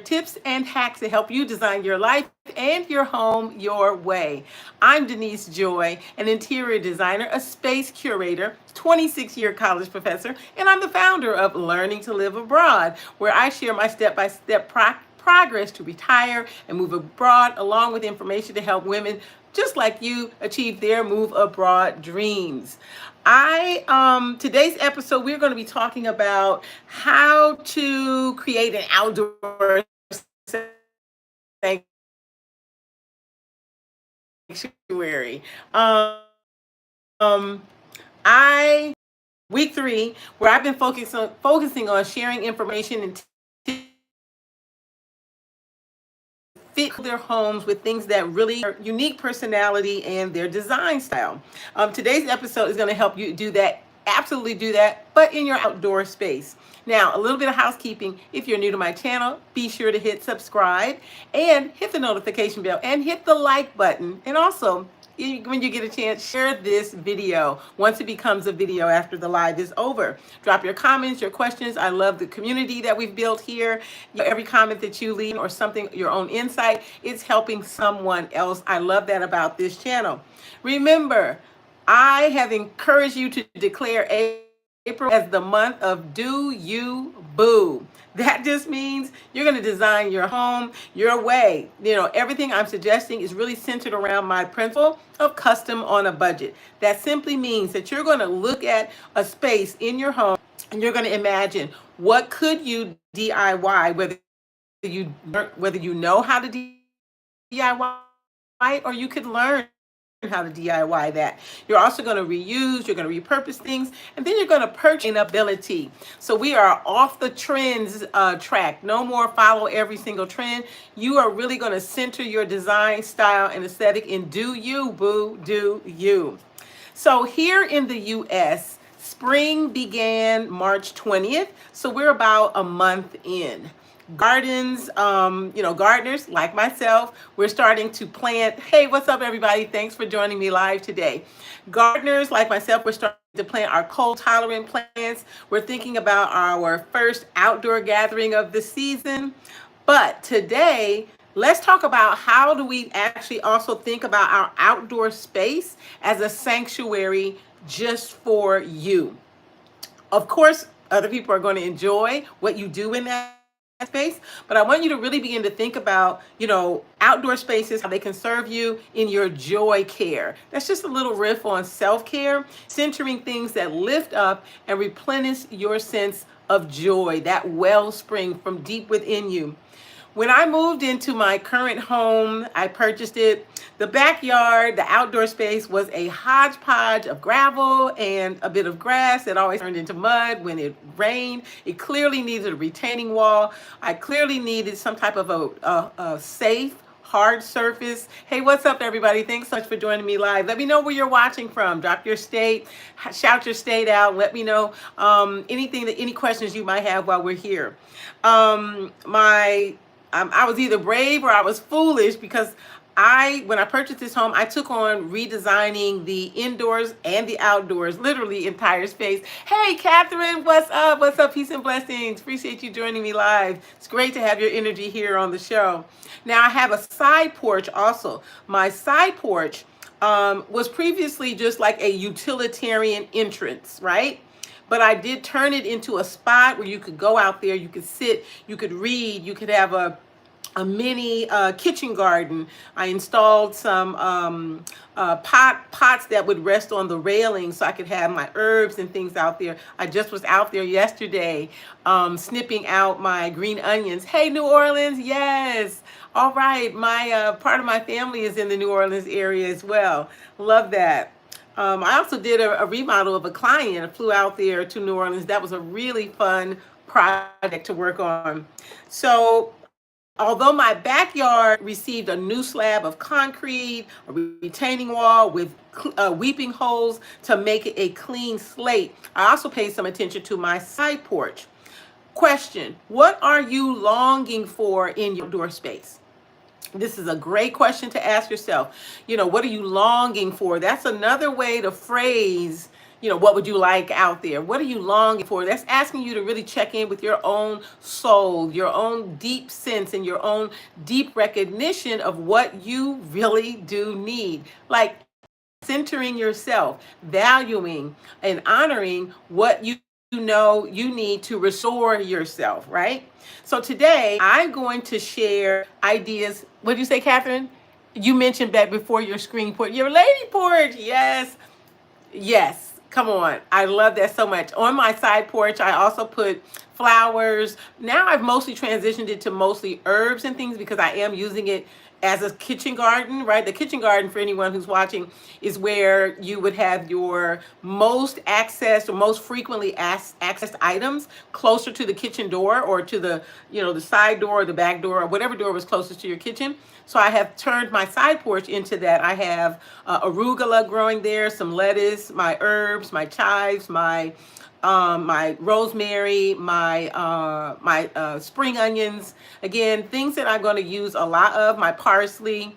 tips and hacks to help you design your life and your home your way. I'm Denise Joy, an interior designer, a space curator, 26-year college professor, and I'm the founder of Learning to Live Abroad, where I share my step-by-step progress to retire and move abroad, along with information to help women just like you achieve their move abroad dreams. Today's episode, we're going to be talking about how to create an outdoor sanctuary. I Week 3, where I've been focusing on sharing information and fit their homes with things that really are unique personality and their design style. Today's episode is going to help you do that, absolutely do that, but in your outdoor space. Now, a little bit of housekeeping. If you're new to my channel, be sure to hit subscribe and hit the notification bell and hit the like button. And also, when you get a chance, share this video once it becomes a video after the live is over. Drop your comments, your questions. I love the community that we've built here. Every comment that you leave or something, your own insight, it's helping someone else. I love that about this channel. Remember, I have encouraged you to declare April as the month of Do You Boo. That just means you're going to design your home your way. Everything I'm suggesting is really centered around my principle of custom on a budget. That simply means that you're going to look at a space in your home and you're going to imagine what could you DIY, whether you know how to DIY or you could learn how to DIY that. You're also going to reuse, you're going to repurpose things, and then you're going to purchase sustainability. So we are off the trends track. No more follow every single trend. You are really going to center your design style and aesthetic in do you, boo, do you. So here in the US, spring began March 20th. So we're about a month in. Gardeners like myself, we're starting to plant. Hey, what's up, everybody? Thanks for joining me live today. Gardeners like myself, we're starting to plant our cold tolerant plants. We're thinking about our first outdoor gathering of the season. But today, let's talk about how do we actually also think about our outdoor space as a sanctuary just for you. Of course, other people are going to enjoy what you do in that space, but I want you to really begin to think about, outdoor spaces, how they can serve you in your joy care. That's just a little riff on self-care, centering things that lift up and replenish your sense of joy, that wellspring from deep within you. When I moved into my current home, I purchased it. The backyard, the outdoor space was a hodgepodge of gravel and a bit of grass that always turned into mud when it rained. It clearly needed a retaining wall. I clearly needed some type of a safe, hard surface. Hey, what's up, everybody? Thanks so much for joining me live. Let me know where you're watching from. Drop your state, shout your state out. Let me know any questions you might have while we're here. I was either brave or I was foolish because when I purchased this home, I took on redesigning the indoors and the outdoors, literally entire space. Hey, Catherine, what's up? What's up? Peace and blessings. Appreciate you joining me live. It's great to have your energy here on the show. Now, I have a side porch also. My side porch was previously just like a utilitarian entrance, right? But I did turn it into a spot where you could go out there, you could sit, you could read, you could have a mini kitchen garden. I installed some pots that would rest on the railing so I could have my herbs and things out there. I just was out there yesterday snipping out my green onions. Hey, New Orleans, yes. All right, my part of my family is in the New Orleans area as well. Love that. I also did a remodel of a client. I flew out there to New Orleans. That was a really fun project to work on. So although my backyard received a new slab of concrete, a retaining wall with weeping holes to make it a clean slate, I also paid some attention to my side porch. Question: what are you longing for in your outdoor space? This is a great question to ask yourself. What are you longing for? That's another way to phrase, what would you like out there? What are you longing for? That's asking you to really check in with your own soul, your own deep sense, and your own deep recognition of what you really do need. Like centering yourself, valuing and honoring what you know you need to restore yourself, right? So today I'm going to share ideas. What did you say, Catherine? You mentioned that before your screen porch, your lady porch. Yes, yes, come on. I love that so much. On my side porch, I also put flowers. Now I've mostly transitioned it to mostly herbs and things because I am using it as a kitchen garden, right? The kitchen garden, for anyone who's watching, is where you would have your most accessed or most frequently accessed items closer to the kitchen door or to the side door or the back door or whatever door was closest to your kitchen. So I have turned my side porch into that. I have arugula growing there, some lettuce, my herbs, my chives, my rosemary, my spring onions. Again, things that I'm going to use a lot of. My parsley,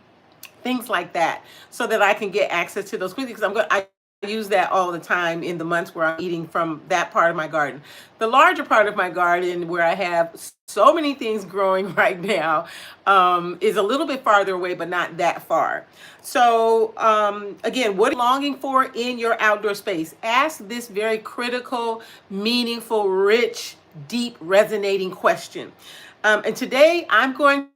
things like that, so that I can get access to those quickly. Because I use that all the time in the months where I'm eating from that part of my garden. The larger part of my garden, where I have so many things growing right now, is a little bit farther away, but not that far. So again, what are you longing for in your outdoor space? Ask this very critical, meaningful, rich, deep, resonating question. And today I'm going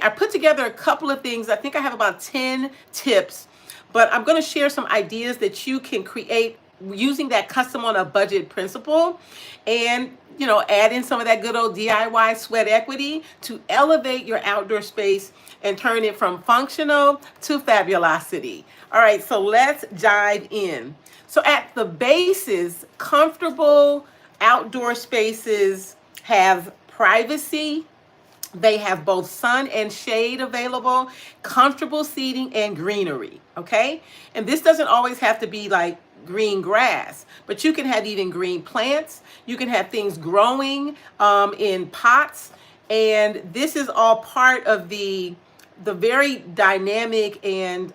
I put together a couple of things. I think I have about 10 tips, but I'm going to share some ideas that you can create using that custom on a budget principle, and add in some of that good old DIY sweat equity to elevate your outdoor space and turn it from functional to fabulosity. All right, so let's dive in. So at the basis, comfortable outdoor spaces have privacy, they have both sun and shade available, comfortable seating, and greenery. Okay. And this doesn't always have to be like green grass, but you can have even green plants. You can have things growing in pots. And this is all part of the very dynamic and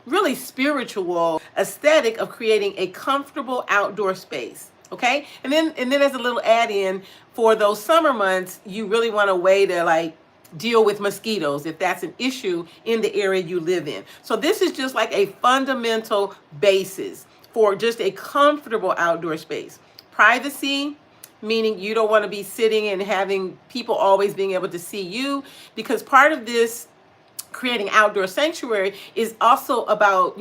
really spiritual aesthetic of creating a comfortable outdoor space. Okay, and then as a little add-in, for those summer months, you really want a way to like deal with mosquitoes if that's an issue in the area you live in. So this is just like a fundamental basis for just a comfortable outdoor space. Privacy, meaning you don't want to be sitting and having people always being able to see you, because part of this creating outdoor sanctuary is also about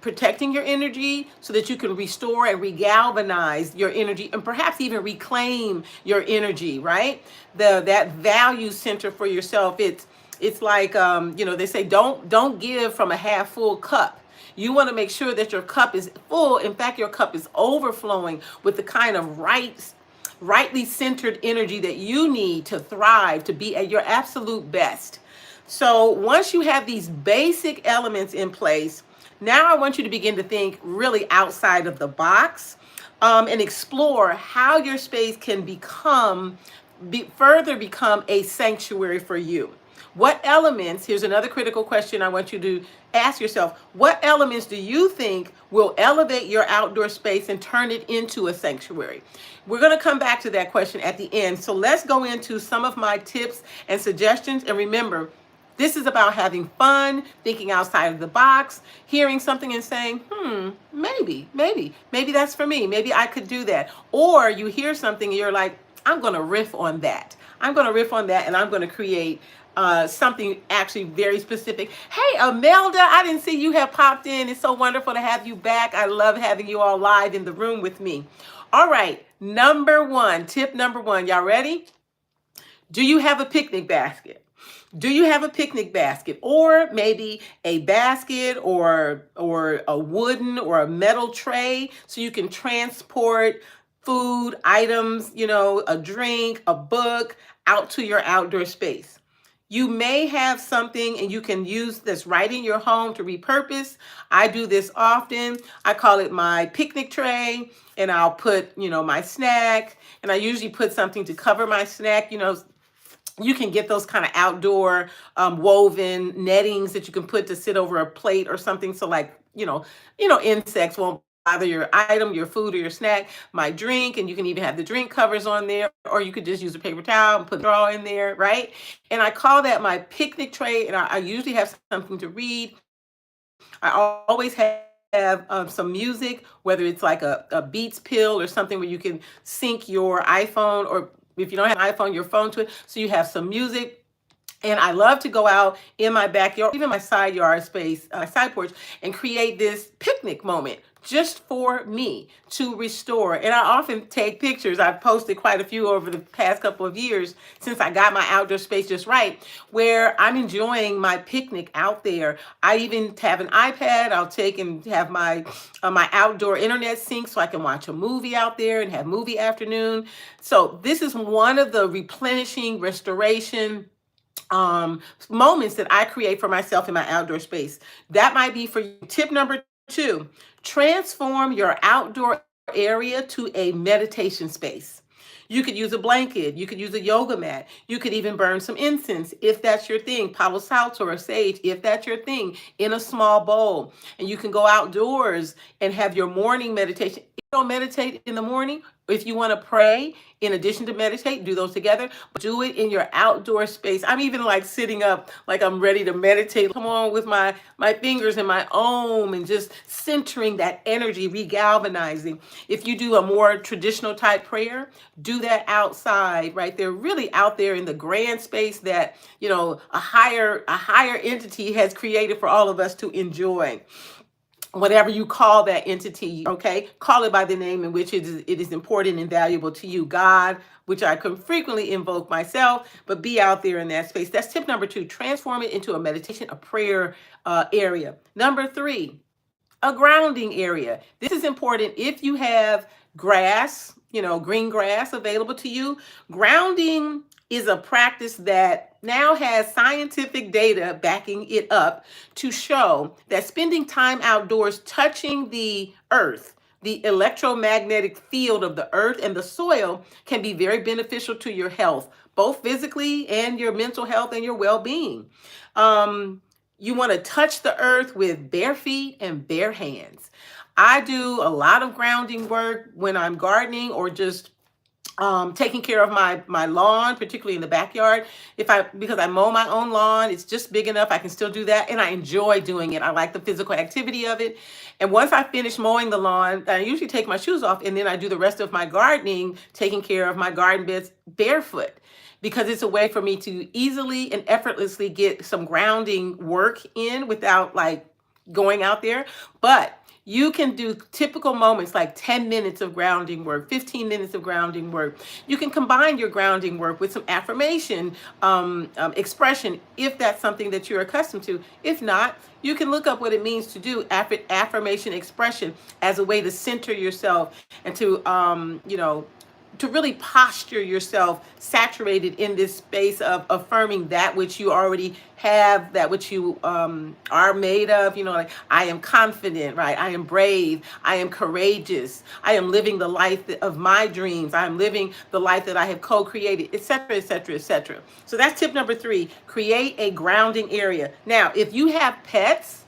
protecting your energy so that you can restore and regalvanize your energy and perhaps even reclaim your energy, right? That value center for yourself. It's like they say don't give from a half full cup. You want to make sure that your cup is full. In fact, your cup is overflowing with the kind of rightly centered energy that you need to thrive, to be at your absolute best. So once you have these basic elements in place, now I want you to begin to think really outside of the box, and explore how your space can further become a sanctuary for you. What elements, here's another critical question I want you to ask yourself, what elements do you think will elevate your outdoor space and turn it into a sanctuary? We're going to come back to that question at the end. So let's go into some of my tips and suggestions. And remember, this is about having fun, thinking outside of the box, hearing something and saying, maybe that's for me. Maybe I could do that. Or you hear something and you're like, I'm going to riff on that. I'm going to riff on that, and I'm going to create something actually very specific. Hey, Imelda, I didn't see you have popped in. It's so wonderful to have you back. I love having you all live in the room with me. All right, tip number one. Y'all ready? Do you have a picnic basket? Do you have a picnic basket, or maybe a basket or a wooden or a metal tray so you can transport food, items, a drink, a book out to your outdoor space? You may have something and you can use this right in your home to repurpose. I do this often. I call it my picnic tray, and I'll put, my snack, and I usually put something to cover my snack. You can get those kind of outdoor woven nettings that you can put to sit over a plate or something. So like, insects won't either your item, your food, or your snack, my drink, and you can even have the drink covers on there, or you could just use a paper towel and put the straw in there, right? And I call that my picnic tray, and I usually have something to read. I always have some music, whether it's like a Beats pill or something where you can sync your iPhone, or if you don't have an iPhone, your phone to it. So you have some music. And I love to go out in my backyard, even my side yard space, side porch, and create this picnic moment just for me to restore. And I often take pictures. I've posted quite a few over the past couple of years since I got my outdoor space just right, where I'm enjoying my picnic out there. I even have an iPad. I'll take and have my outdoor internet sync so I can watch a movie out there and have movie afternoon. So this is one of the replenishing restoration moments that I create for myself in my outdoor space. That might be for you. Tip number 2, transform your outdoor area to a meditation space. You could use a blanket. You could use a yoga mat. You could even burn some incense if that's your thing. Palo Santo or sage if that's your thing, in a small bowl. And you can go outdoors and have your morning meditation. If you don't meditate in the morning, if you want to pray in addition to meditate, do those together. But do it in your outdoor space. I'm even like sitting up like I'm ready to meditate. Come on with my fingers and my om, and just centering that energy, regalvanizing. If you do a more traditional type prayer, do that outside, right? They're really out there in the grand space that, a higher entity has created for all of us to enjoy. Whatever you call that entity, okay? Call it by the name in which it is important and valuable to you. God, which I can frequently invoke myself, but be out there in that space. That's tip number 2. Transform it into a meditation, a prayer area. Number 3, a grounding area. This is important if you have grass, green grass available to you. Grounding is a practice that now has scientific data backing it up to show that spending time outdoors touching the earth, the electromagnetic field of the earth and the soil, can be very beneficial to your health, both physically and your mental health and your well-being. You want to touch the earth with bare feet and bare hands. I do a lot of grounding work when I'm gardening or just taking care of my lawn, particularly in the backyard. Because I mow my own lawn, it's just big enough. I can still do that, and I enjoy doing it. I like the physical activity of it. And once I finish mowing the lawn, I usually take my shoes off, and then I do the rest of my gardening, taking care of my garden beds barefoot, because it's a way for me to easily and effortlessly get some grounding work in without like going out there. But you can do typical moments like 10 minutes of grounding work, 15 minutes of grounding work. You can combine your grounding work with some affirmation expression if that's something that you're accustomed to. If not, you can look up what it means to do affirmation expression as a way to center yourself and to really posture yourself saturated in this space of affirming that which you already have, that which you are made of. Like, I am confident, right? I am brave. I am courageous. I am living the life of my dreams. I am living the life that I have co-created, etc., etc., etc. So that's tip number 3. Create a grounding area. Now, if you have pets,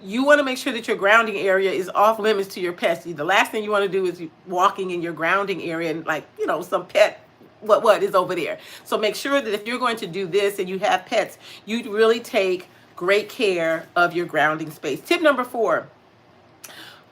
you want to make sure that your grounding area is off limits to your pets. The last thing you want to do is walking in your grounding area and some pet what is over there. So make sure that if you're going to do this and you have pets, you really take great care of your grounding space. Tip number 4,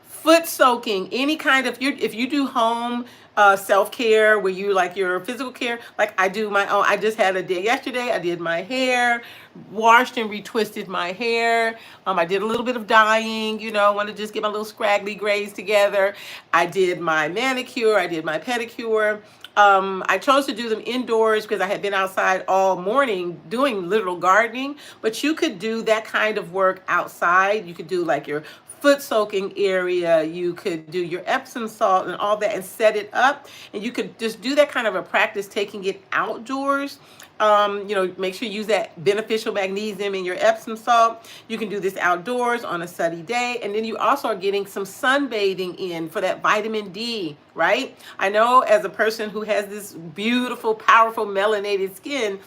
foot soaking. Any kind of, if you do home self-care where you like your physical care, like I do my own. I just had a day yesterday. I did my hair, washed and retwisted my hair. I did a little bit of dyeing, want to just get my little scraggly grays together. I did my manicure. I did my pedicure. I chose to do them indoors because I had been outside all morning doing literal gardening, but you could do that kind of work outside. You could do like your foot soaking area. You could do your Epsom salt and all that and set it up. And you could just do that kind of a practice, taking it outdoors. Make sure you use that beneficial magnesium in your Epsom salt. You can do this outdoors on a sunny day. And then you also are getting some sunbathing in for that vitamin D, right? I know as a person who has this beautiful, powerful melanated skin,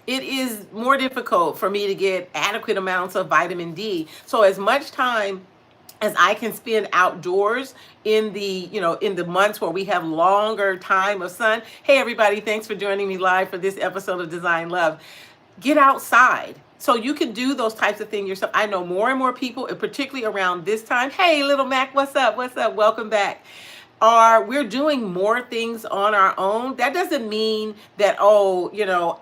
it is more difficult for me to get adequate amounts of vitamin D. So as much time as I can spend outdoors in the, in the months where we have longer time of sun. Hey everybody, thanks for joining me live for this episode of Design Love. Get outside. So you can do those types of things yourself. I know more and more people, and particularly around this time. Hey, little Mac, what's up? What's up? Welcome back. We're doing more things on our own. That doesn't mean that, oh,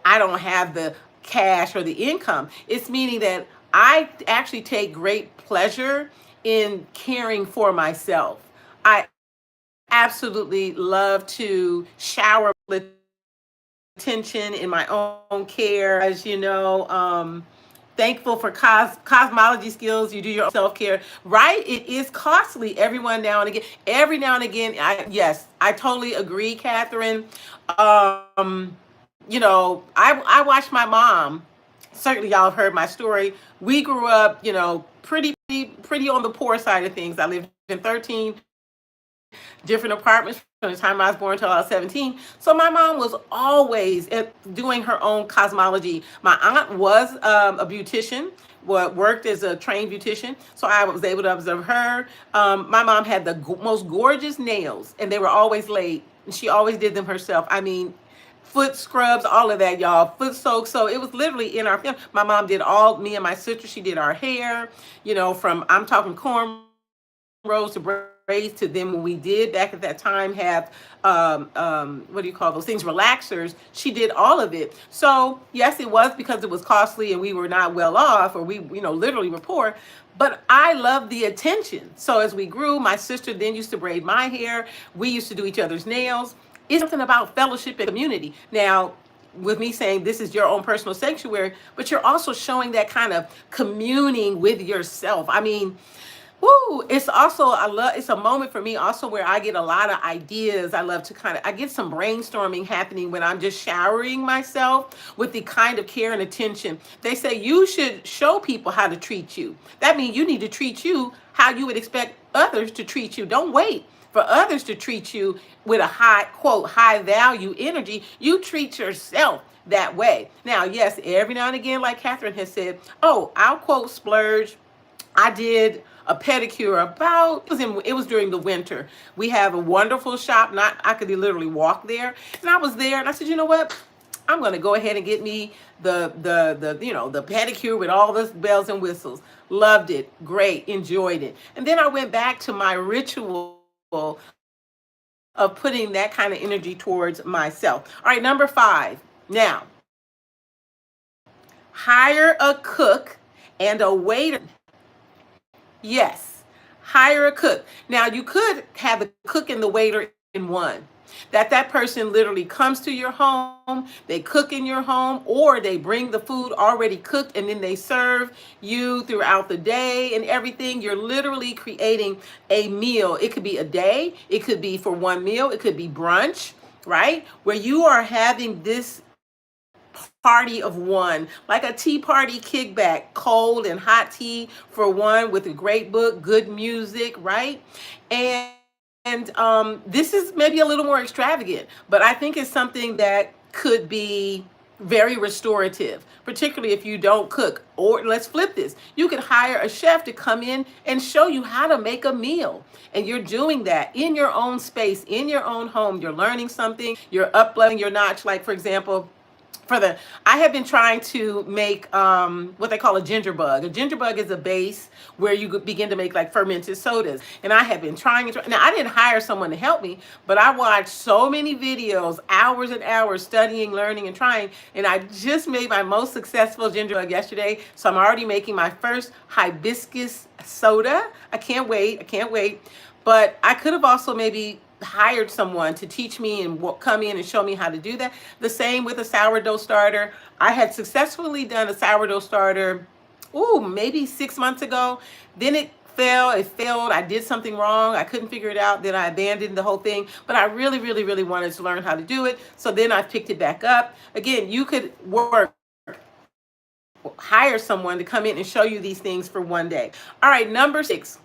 I don't have the cash or the income. It's meaning that I actually take great pleasure in caring for myself. I absolutely love to shower attention in my own care. As you know, thankful for cosmology skills. You do your self-care, right? It is costly every now and again. Yes, I totally agree, Catherine. I watched my mom. Certainly y'all have heard my story. We grew up, pretty on the poor side of things. I lived in 13 different apartments from the time I was born until I was 17. So my mom was always doing her own cosmology. My aunt was a beautician, worked as a trained beautician, so I was able to observe her. My mom had the most gorgeous nails, and they were always laid, and she always did them herself. I mean, foot scrubs, all of that, y'all. Foot soaks. So it was literally in our family. My mom did me and my sister, she did our hair, from, I'm talking cornrows to braids to them. When we did back at that time have, what do you call those things? Relaxers. She did all of it. So yes, it was because it was costly and we were not well off, or we, literally were poor. But I love the attention. So as we grew, my sister then used to braid my hair. We used to do each other's nails. It's something about fellowship and community. Now, with me saying this is your own personal sanctuary, but you're also showing that kind of communing with yourself. I mean, woo, it's also, it's a moment for me also where I get a lot of ideas. I get some brainstorming happening when I'm just showering myself with the kind of care and attention. They say you should show people how to treat you. That means you need to treat you how you would expect others to treat you. Don't wait for others to treat you with a high, quote, high value energy. You treat yourself that way. Now, yes, every now and again, like Catherine has said, oh, I'll quote splurge. I did a pedicure it was during the winter. We have a wonderful shop. I could literally walk there. And I was there and I said, you know what? I'm going to go ahead and get me the pedicure with all the bells and whistles. Loved it. Great. Enjoyed it. And then I went back to my ritual of putting that kind of energy towards myself. All right, number 5. Now, hire a cook and a waiter. Yes, hire a cook. Now, you could have the cook and the waiter in one. That person literally comes to your home, they cook in your home, or they bring the food already cooked and then they serve you throughout the day and everything. You're literally creating a meal. It could be a day, it could be for one meal, it could be brunch, right? Where you are having this party of one, like a tea party kickback, cold and hot tea for one with a great book, good music, right? And this is maybe a little more extravagant, but I think it's something that could be very restorative, particularly if you don't cook. Or let's flip this. You could hire a chef to come in and show you how to make a meal. And you're doing that in your own space, in your own home. You're learning something, you're up-leveling your notch. Like, for example, I have been trying to make what they call a ginger bug. A ginger bug is a base where you begin to make like fermented sodas. And I have been trying. Now, I didn't hire someone to help me, but I watched so many videos, hours and hours studying, learning, and trying. And I just made my most successful ginger bug yesterday. So I'm already making my first hibiscus soda. I can't wait. I can't wait. But I could have also maybe hired someone to teach me and come in and show me how to do that. The same with a sourdough starter. I had successfully done a sourdough starter, maybe 6 months ago. Then it failed. I did something wrong. I couldn't figure it out. Then I abandoned the whole thing. But I really, really, really wanted to learn how to do it. So then I picked it back up. Again, you could hire someone to come in and show you these things for one day. All right, number 6,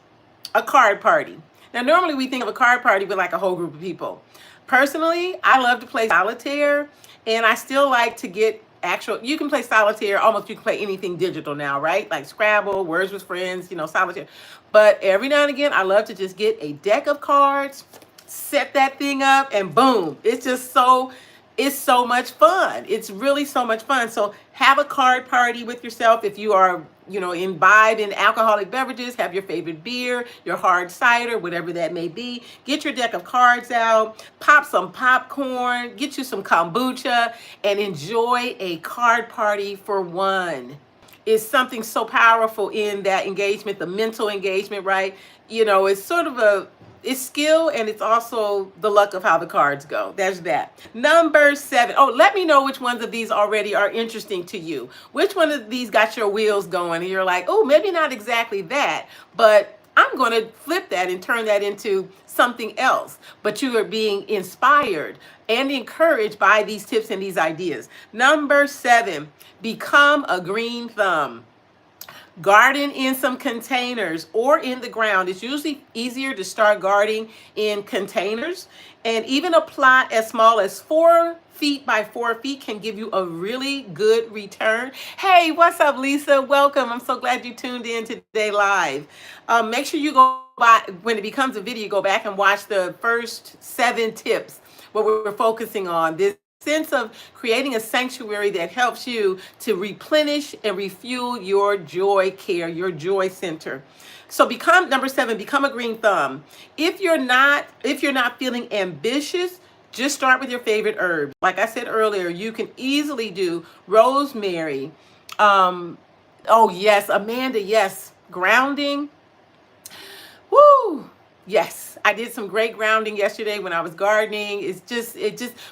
a card party. Now, normally we think of a card party with like a whole group of people. Personally, I love to play solitaire, and I still like to get actual, you can play solitaire, almost you can play anything digital now, right? Like Scrabble, Words with Friends, solitaire. But every now and again, I love to just get a deck of cards, set that thing up, and boom, it's so much fun. It's really so much fun. So have a card party with yourself. If you are, imbibe in alcoholic beverages, have your favorite beer, your hard cider, whatever that may be. Get your deck of cards out, pop some popcorn, get you some kombucha, and enjoy a card party for one. Is something so powerful in that engagement, the mental engagement, right? It's sort of it's skill, and it's also the luck of how the cards go. There's that. Number 7. Oh, let me know which ones of these already are interesting to you. Which one of these got your wheels going and you're like, oh, maybe not exactly that, but I'm going to flip that and turn that into something else. But you are being inspired and encouraged by these tips and these ideas. Number 7, become a green thumb. Garden in some containers or in the ground. It's usually easier to start gardening in containers, and even a plot as small as 4 feet by 4 feet can give you a really good return. Hey, what's up, Lisa? Welcome. I'm so glad you tuned in today live. Make sure you go by, when it becomes a video, go back and watch the first 7 tips, what we're focusing on. This sense of creating a sanctuary that helps you to replenish and refuel your joy care, your joy center. So become number 7, become a green thumb. If you're not feeling ambitious, just start with your favorite herb. Like I said earlier, you can easily do rosemary. Oh yes, Amanda, yes, grounding. Woo! Yes, I did some great grounding yesterday when I was gardening. It just,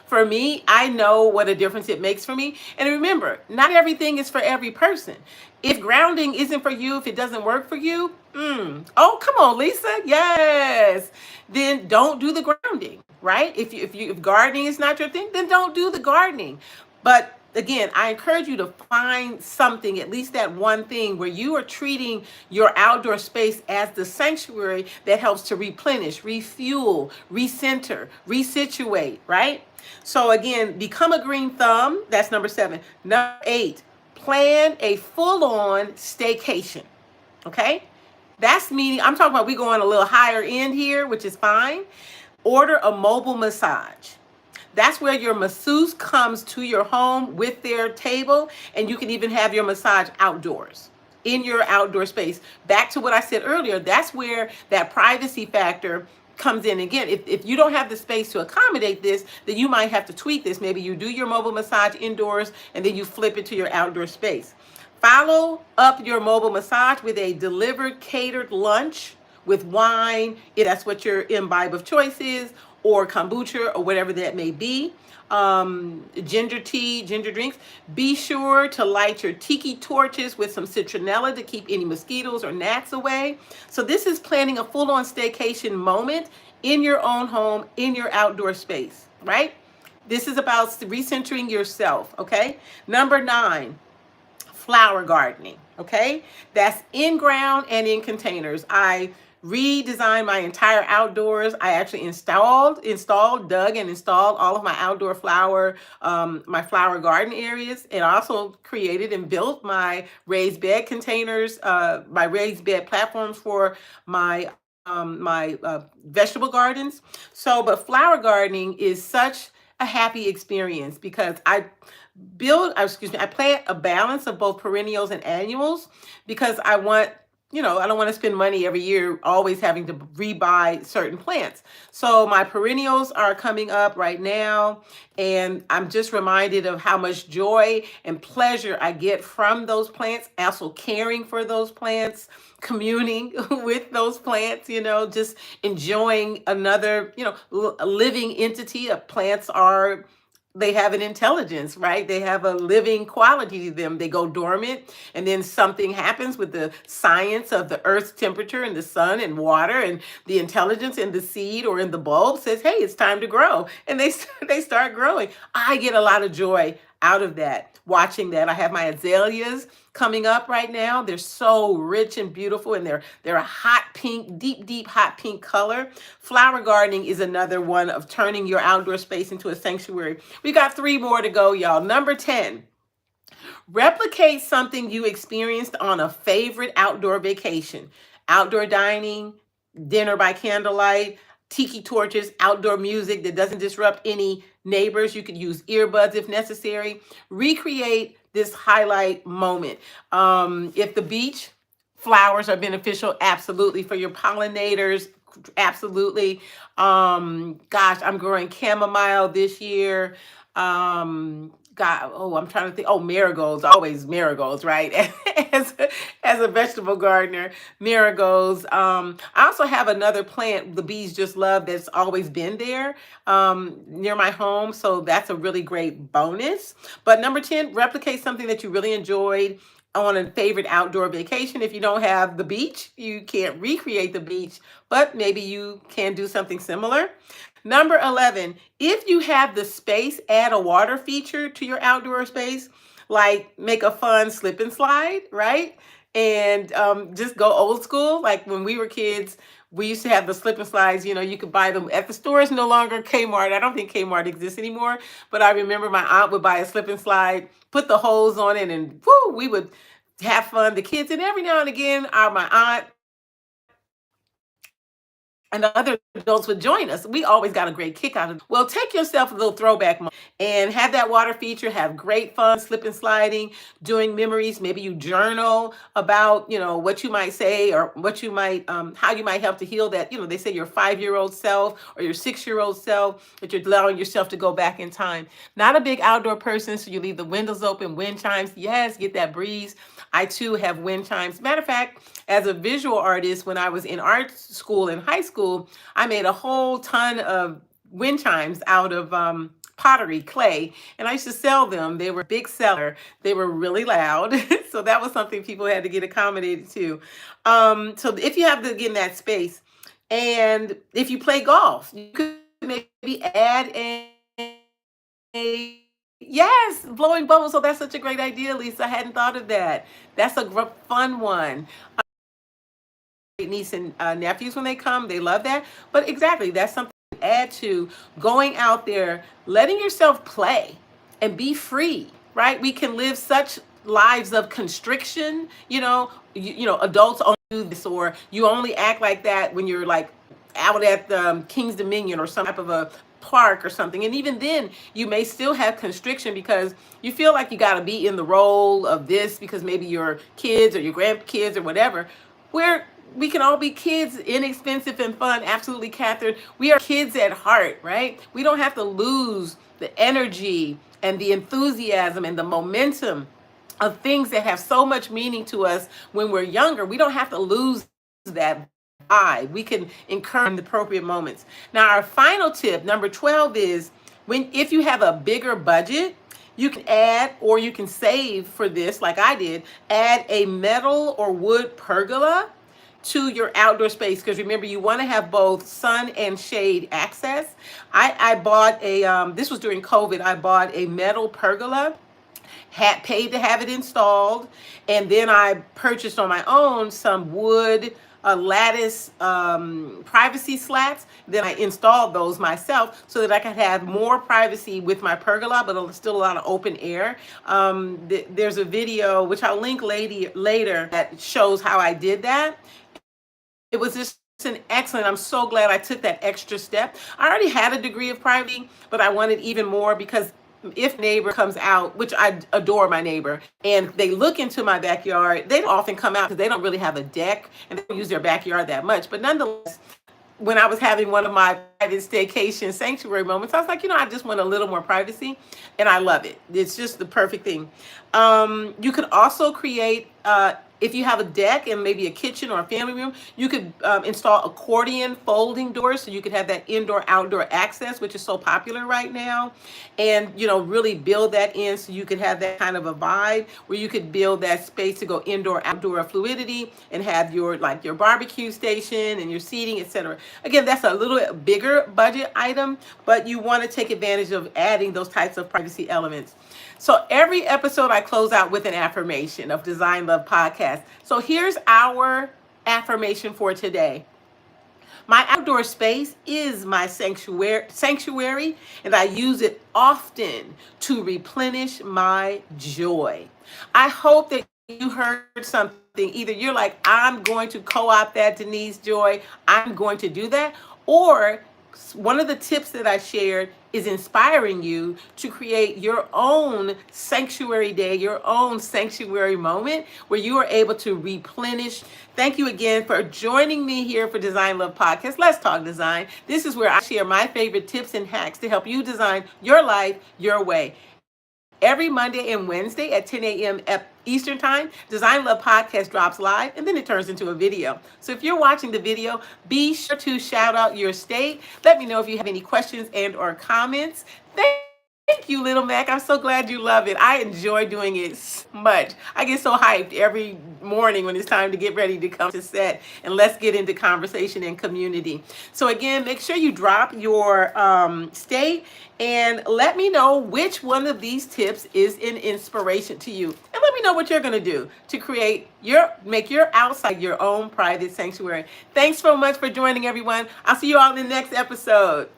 for me, I know what a difference it makes for me. And remember, not everything is for every person. If grounding isn't for you, if it doesn't work for you, oh, come on, Lisa, yes, then don't do the grounding, right? If gardening is not your thing, then don't do the gardening. But again, I encourage you to find something, at least that one thing, where you are treating your outdoor space as the sanctuary that helps to replenish, refuel, recenter, resituate, right? So again, become a green thumb. That's number 7. Number 8, plan a full-on staycation. Okay? That's meaning, I'm talking about we going a little higher end here, which is fine. Order a mobile massage. That's where your masseuse comes to your home with their table, and you can even have your massage outdoors, in your outdoor space. Back to what I said earlier, that's where that privacy factor comes in. Again, if you don't have the space to accommodate this, then you might have to tweak this. Maybe you do your mobile massage indoors, and then you flip it to your outdoor space. Follow up your mobile massage with a delivered catered lunch with wine, if that's what your imbibe of choice is, or kombucha, or whatever that may be. Ginger tea, ginger drinks. Be sure to light your tiki torches with some citronella to keep any mosquitoes or gnats away. So this is planning a full-on staycation moment in your own home, in your outdoor space, right? This is about recentering yourself, okay? Number 9, flower gardening, okay? That's in ground and in containers. I redesigned my entire outdoors. I actually dug and installed all of my outdoor my flower garden areas, and also created and built my raised bed containers, my raised bed platforms for my vegetable gardens. So, but flower gardening is such a happy experience because I plant a balance of both perennials and annuals, because I don't want to spend money every year always having to rebuy certain plants. So my perennials are coming up right now, and I'm just reminded of how much joy and pleasure I get from those plants, also caring for those plants, communing with those plants, just enjoying another, living entity. Plants they have an intelligence, right? They have a living quality to them. They go dormant, and then something happens with the science of the earth's temperature and the sun and water, and the intelligence in the seed or in the bulb says, hey, it's time to grow. And they start growing. I get a lot of joy out of that, watching that. I have my azaleas coming up right now. They're so rich and beautiful, and they're a hot pink, deep hot pink color. Flower gardening is another one of turning your outdoor space into a sanctuary. We got 3 more to go, y'all. Number 10, Replicate something you experienced on a favorite outdoor vacation. Outdoor dining, dinner by candlelight, tiki torches, outdoor music that doesn't disrupt any neighbors. You could use earbuds if necessary. Recreate this highlight moment. If the beach, flowers are beneficial, absolutely. For your pollinators, absolutely. Gosh, I'm growing chamomile this year. God, oh, I'm trying to think. Oh, marigolds, always marigolds, right? as, as a vegetable gardener, marigolds. I also have another plant the bees just love that's always been there near my home. So that's a really great bonus. But number 10, replicate something that you really enjoyed on a favorite outdoor vacation. If you don't have the beach, you can't recreate the beach, but maybe you can do something similar. Number 11, if you have the space, add a water feature to your outdoor space, like make a fun slip and slide, right? And just go old school. Like when we were kids, we used to have the slip and slides. You could buy them at the stores, no longer Kmart. I don't think Kmart exists anymore, but I remember my aunt would buy a slip and slide, put the hose on it, and whoo, we would have fun, the kids. And every now and again, my aunt and other adults would join us. We always got a great kick out of it. Well, take yourself a little throwback moment and have that water feature, have great fun slip and sliding, doing memories. Maybe you journal about, what you might say or what you might, how you might help to heal that. They say your 5-year-old self or your 6-year-old self, that you're allowing yourself to go back in time. Not a big outdoor person, so you leave the windows open, wind chimes. Yes, get that breeze. I too have wind chimes. Matter of fact, as a visual artist, when I was in art school in high school, I made a whole ton of wind chimes out of pottery, clay, and I used to sell them. They were a big seller. They were really loud. So that was something people had to get accommodated to. So if you have to get in that space, and if you play golf, you could maybe add a yes, blowing bubbles. So that's such a great idea, Lisa. I hadn't thought of that. That's a fun one. Niece and nephews, when they come, they love that. But exactly, that's something to add to going out there, letting yourself play and be free, right? We can live such lives of constriction. Adults only do this, or you only act like that when you're like out at the King's Dominion or some type of a park or something. And even then, you may still have constriction because you feel like you got to be in the role of this because maybe your kids or your grandkids or whatever. Where we can all be kids, inexpensive and fun. Absolutely, Catherine. We are kids at heart, right? We don't have to lose the energy and the enthusiasm and the momentum of things that have so much meaning to us when we're younger. We don't have to lose that vibe. We can encourage in the appropriate moments. Now, our final tip, number 12, is if you have a bigger budget, you can add, or you can save for this, like I did, add a metal or wood pergola to your outdoor space, because remember, you want to have both sun and shade access. I bought this was during COVID, I bought a metal pergola, had paid to have it installed, and then I purchased on my own some wood lattice privacy slats. Then I installed those myself so that I could have more privacy with my pergola, but still a lot of open air. There's a video, which I'll link later, that shows how I did that. It was just an excellent. I'm so glad I took that extra step. I already had a degree of privacy, but I wanted even more, because if neighbor comes out, which I adore my neighbor, and they look into my backyard, they don't often come out because they don't really have a deck and they don't use their backyard that much. But nonetheless, when I was having one of my private staycation sanctuary moments, I was like, I just want a little more privacy, and I love it. It's just the perfect thing. You could also create, if you have a deck and maybe a kitchen or a family room, you could install accordion folding doors, so you could have that indoor-outdoor access, which is so popular right now, and really build that in so you could have that kind of a vibe where you could build that space to go indoor-outdoor fluidity and have your barbecue station and your seating, etc. Again, that's a little bigger budget item, but you want to take advantage of adding those types of privacy elements. So every episode I close out with an affirmation of Design Love Podcast. So here's our affirmation for today. My outdoor space is my sanctuary, and I use it often to replenish my joy. I hope that you heard something. Either you're like, I'm going to co opt that, Denise Joy, I'm going to do that, or one of the tips that I shared is inspiring you to create your own sanctuary day, your own sanctuary moment where you are able to replenish. Thank you again for joining me here for Design Love Podcast. Let's talk design. This is where I share my favorite tips and hacks to help you design your life your way. Every Monday and Wednesday at 10 a.m. Eastern Time, Design Love Podcast drops live and then it turns into a video. So if you're watching the video, be sure to shout out your state. Let me know if you have any questions and or comments. Thank you, Little Mac. I'm so glad you love it. I enjoy doing it so much. I get so hyped every morning when it's time to get ready to come to set, and let's get into conversation and community. So again, make sure you drop your state and let me know which one of these tips is an inspiration to you. And let me know what you're going to do to make your outside your own private sanctuary. Thanks so much for joining, everyone. I'll see you all in the next episode.